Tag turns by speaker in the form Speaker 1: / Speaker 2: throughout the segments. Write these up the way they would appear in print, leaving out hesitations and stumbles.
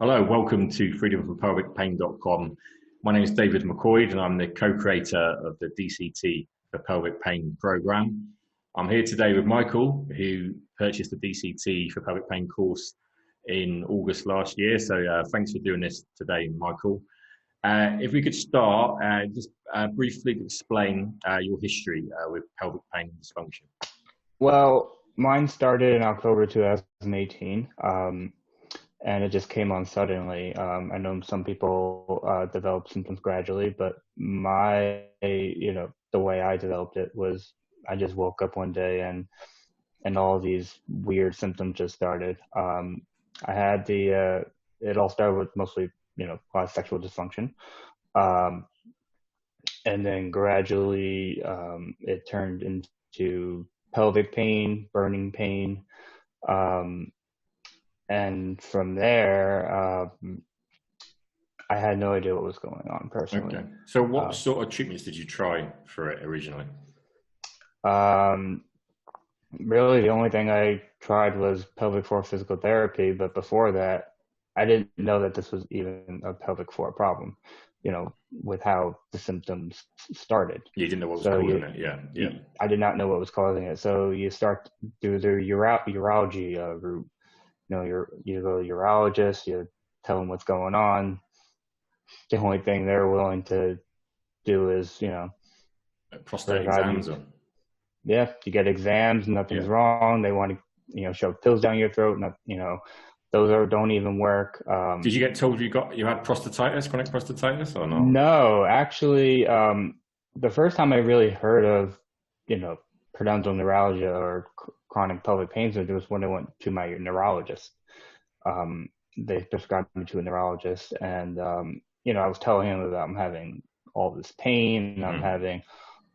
Speaker 1: Hello, welcome to freedomforpelvicpain.com. My name is David McCoy and I'm the co-creator of the DCT for Pelvic Pain program. I'm here today with Michael, who purchased the DCT for Pelvic Pain course in August last year. So thanks for doing this today, Michael. If we could start, just briefly explain your history with pelvic pain and dysfunction.
Speaker 2: Well, mine started in October 2018. And it just came on suddenly. I know some people develop symptoms gradually, but the way I developed it was I just woke up one day and all these weird symptoms just started. I had it all started with mostly, sexual dysfunction. And then gradually it turned into pelvic pain, burning pain. And from there, I had no idea what was going on personally.
Speaker 1: Okay. So what sort of treatments did you try for it originally?
Speaker 2: Really, the only thing I tried was pelvic floor physical therapy. But before that, I didn't know that this was even a pelvic floor problem, with how the symptoms started.
Speaker 1: You didn't know what was causing it, yeah.
Speaker 2: I did not know what was causing it. So you start through the urology route. You go to the urologist, you tell them what's going on. The only thing they're willing to do is,
Speaker 1: prostate exams.
Speaker 2: Yeah, you get exams, nothing's wrong. They want to, shove pills down your throat. Those don't even work.
Speaker 1: Did you get told you had prostatitis, chronic prostatitis, or not?
Speaker 2: No, actually, the first time I really heard of, pudendal neuralgia or chronic pelvic pain syndrome was when I went to my neurologist. They prescribed me to a neurologist, and I was telling him about I'm having all this pain, and I'm having,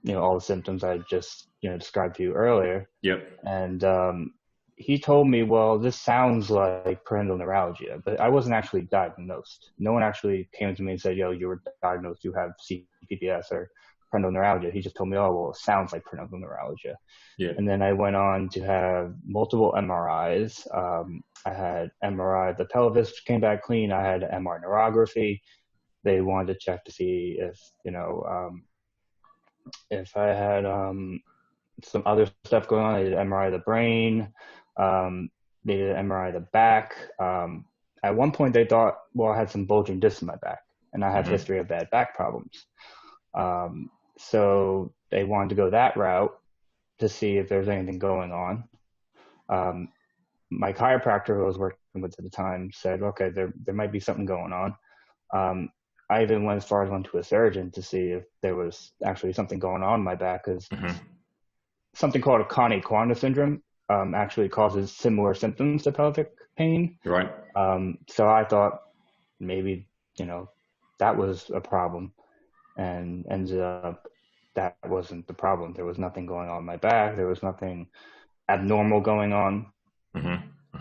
Speaker 2: all the symptoms I just described to you earlier.
Speaker 1: Yep.
Speaker 2: And he told me, well, this sounds like pudendal neuralgia, but I wasn't actually diagnosed. No one actually came to me and said, you were diagnosed, you have CPPS or pudendal neuralgia. He just told me, it sounds like pudendal neuralgia.
Speaker 1: Yeah.
Speaker 2: And then I went on to have multiple MRIs. I had MRI of the pelvis, which came back clean. I had MR neurography. They wanted to check to see if I had some other stuff going on. They did MRI of the brain. They did MRI of the back. At one point, they thought, I had some bulging discs in my back, and I have a history of bad back problems. So they wanted to go that route to see if there's anything going on. My chiropractor who I was working with at the time said, okay, there might be something going on. I even went as far as went to a surgeon to see if there was actually something going on in my back, because something called a Crónico syndrome actually causes similar symptoms to pelvic pain.
Speaker 1: Right.
Speaker 2: So I thought maybe, that was a problem, and ended up that wasn't the problem. There was nothing going on in my back. There was nothing abnormal going on.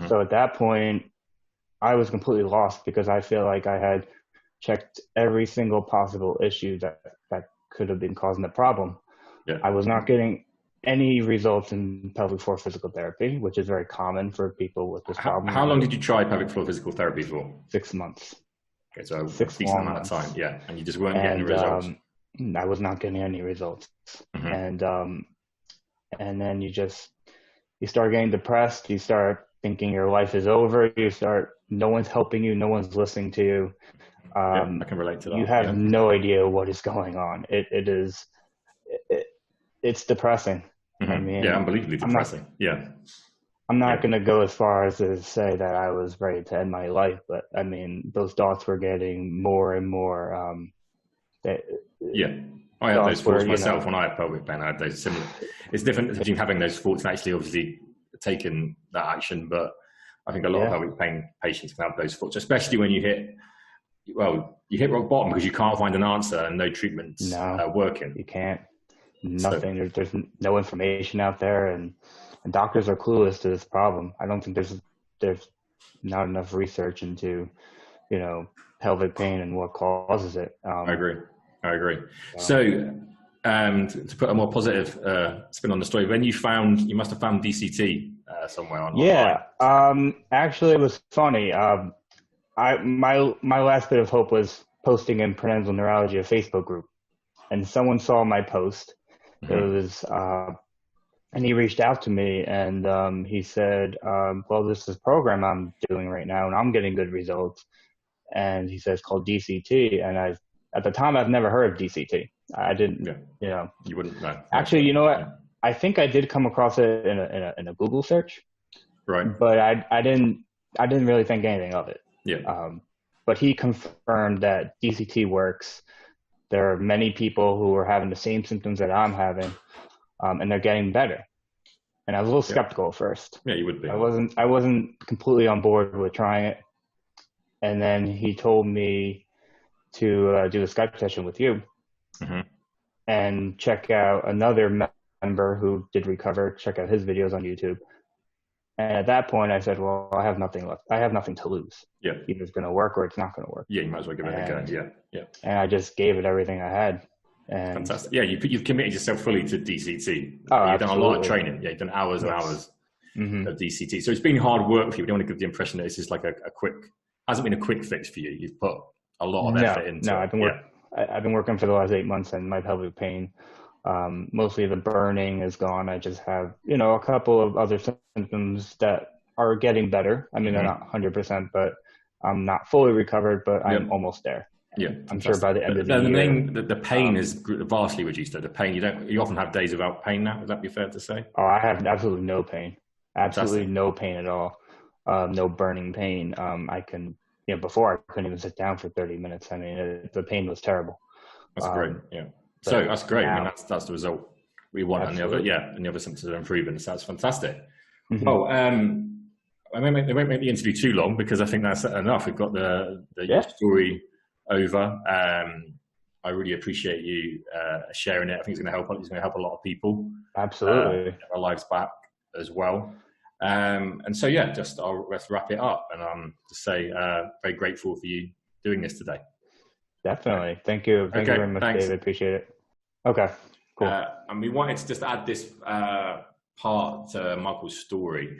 Speaker 2: So at that point, I was completely lost, because I feel like I had checked every single possible issue that could have been causing the problem.
Speaker 1: Yeah.
Speaker 2: I was not getting any results in pelvic floor physical therapy, which is very common for people with this problem.
Speaker 1: How long did you try pelvic floor physical therapy for?
Speaker 2: 6 months.
Speaker 1: Okay, so a decent amount of time, yeah. And you just weren't getting the results.
Speaker 2: I was not getting any results. And then you start getting depressed. You start thinking your life is over. No one's helping you. No one's listening to you.
Speaker 1: I can relate to that.
Speaker 2: You have no idea what is going on. It's depressing. I mean,
Speaker 1: unbelievably depressing.
Speaker 2: I'm not going to go as far as to say that I was ready to end my life, but I mean, those thoughts were getting more and more.
Speaker 1: I had those thoughts myself when I had pelvic pain. I had those similar. It's different between having those thoughts and actually obviously taking that action, but I think a lot of pelvic pain patients can have those thoughts, especially when you hit rock bottom, because you can't find an answer and no treatments working.
Speaker 2: You can't. Nothing. So, there's no information out there, and doctors are clueless to this problem. I don't think there's not enough research into, pelvic pain and what causes it.
Speaker 1: I agree. So, to put a more positive spin on the story, when you must have found DCT somewhere online.
Speaker 2: Yeah. Actually, it was funny. my last bit of hope was posting in Prenasal Neurology, a Facebook group, and someone saw my post. It was, and he reached out to me, and he said, well, this is a program I'm doing right now, and I'm getting good results. And he says it's called DCT, and at the time I've never heard of DCT. I didn't, you know.
Speaker 1: You wouldn't know.
Speaker 2: Actually, you know what? Yeah. I think I did come across it in a Google search.
Speaker 1: Right.
Speaker 2: But I didn't really think anything of it.
Speaker 1: Yeah.
Speaker 2: But he confirmed that DCT works. There are many people who are having the same symptoms that I'm having, and they're getting better. And I was a little skeptical at first.
Speaker 1: Yeah, you would be.
Speaker 2: I wasn't completely on board with trying it. And then he told me to do a Skype session with you and check out another member who did recover, check out his videos on YouTube. And at that point, I said, well, I have nothing left. I have nothing to lose.
Speaker 1: Yeah.
Speaker 2: Either it's going to work or it's not going to work.
Speaker 1: Yeah, you might as well give it a go. Yeah, yeah.
Speaker 2: And I just gave it everything I had. And
Speaker 1: fantastic. Yeah, you've committed yourself fully to DCT.
Speaker 2: Oh,
Speaker 1: you've done a lot of training. Yeah, you've done hours and hours of DCT. So it's been hard work for you. We don't want to give the impression that it's just like a quick, hasn't been a quick fix for you. You've put a lot of effort into it.
Speaker 2: I've been working for the last 8 months, and my pelvic pain, mostly the burning is gone. I just have, a couple of other symptoms that are getting better. I mean, they're not 100%, but I'm not fully recovered, but I'm almost there.
Speaker 1: Yeah,
Speaker 2: I'm sure by the end of the year.
Speaker 1: The pain is vastly reduced. Though the pain, you often have days without pain now. Would that be fair to say?
Speaker 2: Oh, I have absolutely no pain. Absolutely no pain at all. No burning pain. I can, before I couldn't even sit down for 30 minutes. I mean, the pain was terrible.
Speaker 1: That's great. Yeah. So that's great. Now, I mean, that's the result we want. Absolutely. And the other symptoms are improving. So that's fantastic. Well, they won't make the interview too long because I think that's enough. We've got the story over. I really appreciate you sharing it. I think it's going to help. It's going to help a lot of people.
Speaker 2: Absolutely.
Speaker 1: Get our lives back as well. And so, let's wrap it up. And to say, very grateful for you doing this today.
Speaker 2: Definitely. Thank you. Thank you very much, David. Appreciate it. Okay, cool.
Speaker 1: And we wanted to just add this part to Michael's story.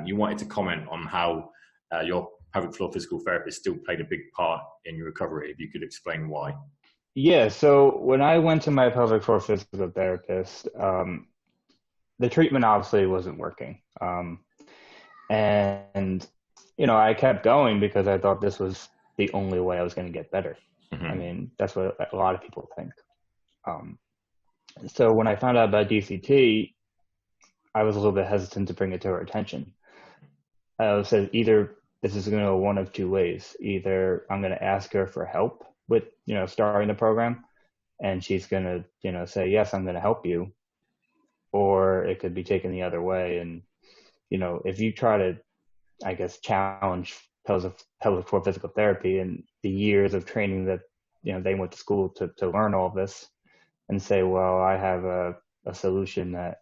Speaker 1: You wanted to comment on how your pelvic floor physical therapist still played a big part in your recovery. If you could explain why.
Speaker 2: Yeah. So when I went to my pelvic floor physical therapist, the treatment obviously wasn't working. And, I kept going because I thought this was the only way I was going to get better. I mean, that's what a lot of people think. So when I found out about DCT, I was a little bit hesitant to bring it to her attention. I said, either this is going to go one of two ways. Either I'm going to ask her for help with, starting the program, and she's going to, say, yes, I'm going to help you. Or it could be taken the other way. And, if you try to, I guess, challenge pelvic floor physical therapy and the years of training that, they went to school to learn all this, and say, well, I have a solution that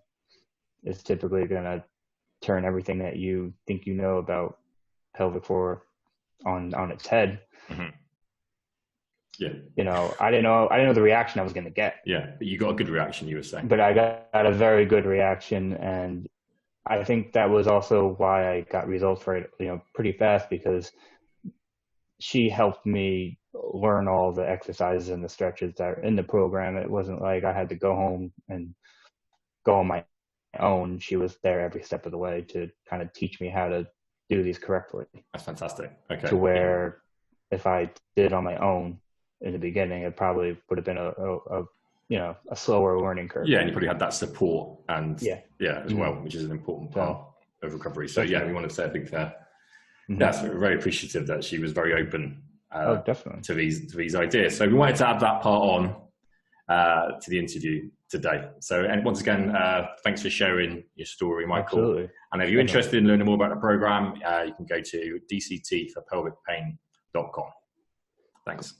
Speaker 2: is typically going to turn everything that you think about pelvic floor on its head.
Speaker 1: Yeah.
Speaker 2: I didn't know the reaction I was going to get.
Speaker 1: Yeah, but you got a good reaction, you were saying.
Speaker 2: But I got a very good reaction, and I think that was also why I got results pretty fast, because she helped me learn all the exercises and the stretches that are in the program. It wasn't like I had to go home and go on my own. She was there every step of the way to kind of teach me how to do these correctly.
Speaker 1: That's fantastic. Okay.
Speaker 2: To where if I did on my own in the beginning, it probably would have been a slower learning curve.
Speaker 1: Yeah, and you probably had that support and as well, which is an important part of recovery. So we want to say a big that's very appreciative that she was very open
Speaker 2: definitely
Speaker 1: to these ideas. So we wanted to add that part on to the interview today. So, and once again, thanks for sharing your story, Michael.
Speaker 2: Absolutely.
Speaker 1: And if you're interested in learning more about the program, you can go to dctforpelvicpain.com. Thanks.